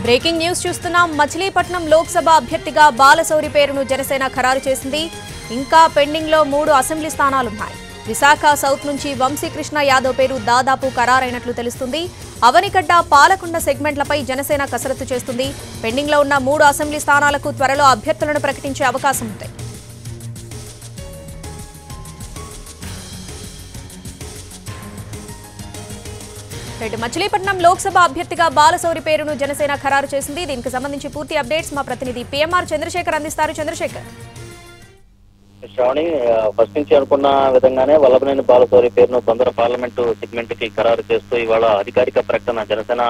Breaking news చూస్తున్నాం. మచిలీపట్నం లోక్సభ అభ్యర్థిగా బాలశౌరి పేరును జనసేన ఖరారు చేసింది. ఇంకా పెండింగ్ లో 3 అసెంబ్లీ స్థానాలున్నాయి. విశాఖ సౌత్ నుంచి వంశీకృష్ణ యాదవ్ పేరు దాదాపు ఖరారైనట్లు తెలుస్తుంది. అవనిగడ్డ పాలకొండ సెగ్మెంట్లపై జనసేన కసరత్తు చేస్తుంది. పెండింగ్ లో ఉన్న 3 అసెంబ్లీ స్థానాలకు త్వరలో అభ్యర్థులను ప్రకటించే అవకాశం ఉంది. మచిలీపట్నం లోక్సభ అభ్యర్థిగా బాలశౌరి పేరును జనసేన ఖరారు చేసింది. దీనికి సంబంధించి పూర్తి అప్డేట్స్ మా ప్రతినిధి పిఎంఆర్ చంద్రశేఖర్ అందిస్తారు. చంద్రశేఖర్, శ్రావణి, ఫస్ట్ నుంచి అనుకున్న విధంగానే వల్లభనేని బాలశౌరి పేరును బందరు పార్లమెంటు సెగ్మెంట్ కి ఖరారు చేస్తూ ఇవాళ అధికారిక ప్రకటన జనసేన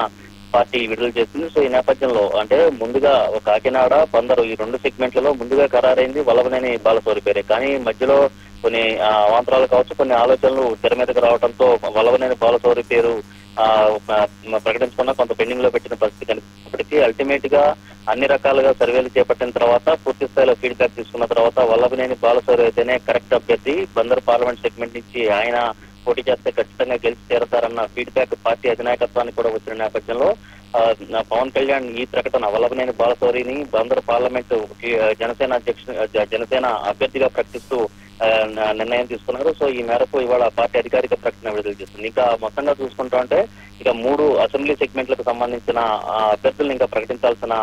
పార్టీ విడుదల చేసింది. సో ఈ నేపథ్యంలో అంటే ముందుగా కాకినాడ, బందరు ఈ 2 సెగ్మెంట్లలో ముందుగా ఖరారైంది వల్లభనేని బాలశౌరి పేరే. కానీ మధ్యలో కొన్ని అవాంతరాలు కావచ్చు, కొన్ని ఆలోచనలు తెర మీదకు రావడంతో వల్లభనేని బాలశౌరి పేరు ప్రకటించుకున్న కొంత పెండింగ్ లో పెట్టిన పరిస్థితి కనిపిస్తున్నప్పటికీ అల్టిమేట్ గా అన్ని రకాలుగా సర్వేలు చేపట్టిన తర్వాత పూర్తి స్థాయిలో ఫీడ్బ్యాక్ తీసుకున్న తర్వాత వల్లభనేని బాలశౌరి అయితేనే కరెక్ట్ అభ్యర్థి, బందరు పార్లమెంట్ సెగ్మెంట్ నుంచి ఆయన పోటీ చేస్తే ఖచ్చితంగా గెలిచి తీరతారన్న ఫీడ్బ్యాక్ పార్టీ అధినాయకత్వానికి కూడా వచ్చిన నేపథ్యంలో పవన్ కళ్యాణ్ ఈ ప్రకటన వల్లభనేని బాలశౌరిని బందరు పార్లమెంటు జనసేన అభ్యర్థిగా ప్రకటిస్తూ నిర్ణయం తీసుకున్నారు. సో ఈ మేరకు ఇవాళ పార్టీ అధికారిక ప్రకటన విడుదల చేస్తుంది. ఇంకా మొత్తంగా చూసుకుంటా అంటే ఇక 3 అసెంబ్లీ సెగ్మెంట్లకు సంబంధించిన అభ్యర్థులను ఇంకా ప్రకటించాల్సిన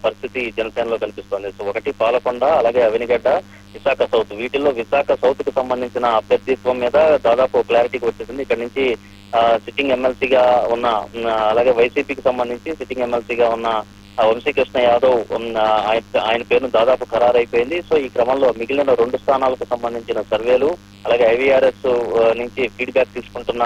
పరిస్థితి జనసేనలో కనిపిస్తోంది. సో ఒకటి పాలకొండ, అలాగే అవనిగడ్డ, విశాఖ సౌత్. వీటిల్లో విశాఖ సౌత్ కు సంబంధించిన అభ్యర్థిత్వం మీద దాదాపు క్లారిటీకి వచ్చేసింది. ఇక్కడ నుంచి సిట్టింగ్ ఎమ్మెల్సీగా ఉన్న, అలాగే వైసీపీకి సంబంధించి సిట్టింగ్ ఎమ్మెల్సీగా ఉన్న వంశీకృష్ణ యాదవ్ ఆయన పేరును దాదాపు ఖరారైపోయింది. సో ఈ క్రమంలో మిగిలిన 2 స్థానాలకు సంబంధించిన సర్వేలు, అలాగే ఐవీఆర్ఎస్ నుంచి ఫీడ్బ్యాక్ తీసుకుంటున్న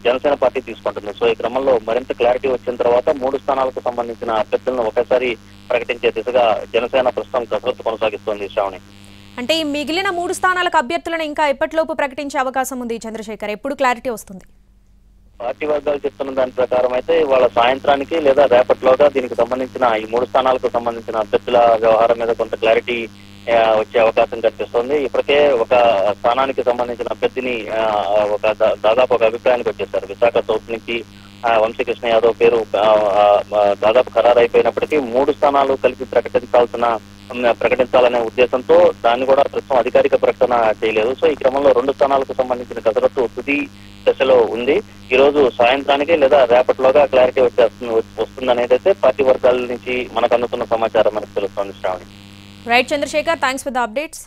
జనసేన పార్టీ తీసుకుంటుంది. సో ఈ క్రమంలో మరింత క్లారిటీ వచ్చిన తర్వాత 3 స్థానాలకు సంబంధించిన అభ్యర్థులను ఒకసారి ప్రకటించే దిశగా జనసేన ప్రస్తుతం కసరత్తు కొనసాగిస్తోంది. శ్రావణి, అంటే ఈ మిగిలిన 3 స్థానాలకు అభ్యర్థులను ఇంకా ఎప్పటిలోపు ప్రకటించే అవకాశం ఉంది చంద్రశేఖర్? ఎప్పుడు క్లారిటీ వస్తుంది? పార్టీ వర్గాలు చెప్తున్న దాని ప్రకారం అయితే ఇవాళ సాయంత్రానికి లేదా రేపటిలోగా దీనికి సంబంధించిన ఈ 3 స్థానాలకు సంబంధించిన అభ్యర్థుల వ్యవహారం మీద కొంత క్లారిటీ వచ్చే అవకాశం కనిపిస్తుంది. ఇప్పటికే ఒక స్థానానికి సంబంధించిన అభ్యర్థిని దాదాపు ఒక అభిప్రాయానికి వచ్చేసారు. విశాఖ సౌత్ నుంచి వంశీకృష్ణ యాదవ్ పేరు దాదాపు ఖరారైపోయినప్పటికీ 3 స్థానాలు కలిపి ప్రకటించాలనే ఉద్దేశంతో దాన్ని కూడా ప్రస్తుతం అధికారిక ప్రకటన చేయలేదు. సో ఈ క్రమంలో 2 స్థానాలకు సంబంధించిన కసరత్తు తుది దశలో ఉంది. ఈ రోజు సాయంత్రానికి లేదా రేపటిలోగా క్లారిటీ వస్తుందనేది అయితే పార్టీ వర్గాల నుంచి మనకు అందుతున్న సమాచారం మనకు తెలుస్తోంది. Shravani. Right Chandrashekar, thanks for the updates.